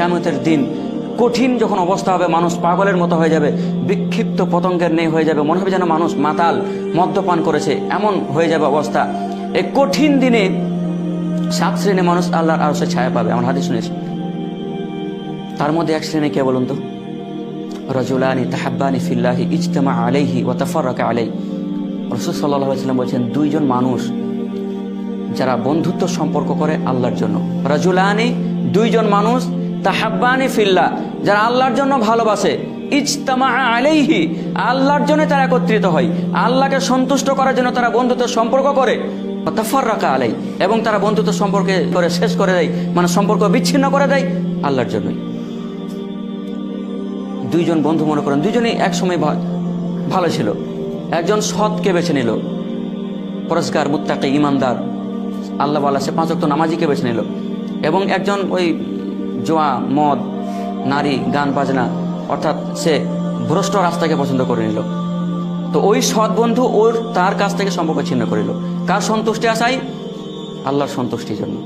কিয়ামতের দিন কঠিন যখন অবস্থা হবে, মানুষ পাগলের মতো হয়ে যাবে, বিক্ষিপ্ত পতঙ্গের নেই হয়ে যাবে, মনে হবে যেন মানুষ মাতাল, মদ্যপান করেছে, এমন হয়ে যাবে অবস্থা। এই কঠিন দিনে 7 শ্রেণীর মানুষ আল্লাহর আরশে ছায়া পাবে, আমার হাদিস শুনেছি। তার মধ্যে এক শ্রেণী কে বলুন তো? রাজুলানি তাহাব্বানি ফিল্লাহি ইজতামা আলাইহি ওয়া তাফাররাকা আলাইহি। রাসূল সাল্লাল্লাহু আলাইহি ওয়াসাল্লাম বলেছেন, 2 জন মানুষ যারা বন্ধুত্ব সম্পর্ক করে আল্লাহর জন্য। রাজুলানি, 2 জন মানুষ, তাহাব্বানি ফিল্লাহ, যারা আল্লাহর জন্য ভালোবাসে, ইজতামা আলাইহি, আল্লাহর জন্য তারা একত্রিত হয়, আল্লাহকে সন্তুষ্ট করার জন্য তারা বন্ধুত্ব সম্পর্ক করে, ওয়া তাফাররাকা আলাইহি, এবং তারা বন্ধুত্ব সম্পর্কে করে শেষ করে দেয়, মানে সম্পর্ক বিচ্ছিন্ন করে দেয় আল্লাহর জন্যই। 2 জন বন্ধু মনে করেন, 2 জনেই একসময় ভালো ছিল। একজন সৎকে বেছে নিল, পরেজগার, মুত্তাকি, ইমানদার, আল্লাহ ওয়ালা, সে 5 ওয়াক্ত নামাজিকে বেছে নিল। এবং একজন ওই জোয়া, মদ, নারী, গান বাজনা, অর্থাৎ সে ভ্রষ্ট রাস্তাকে পছন্দ করে নিল। তো ওই সৎ বন্ধু তার কাছ থেকে সম্পর্ক ছিন্ন করিল। কার সন্তুষ্টি আশায়? আল্লাহর সন্তুষ্টির জন্য।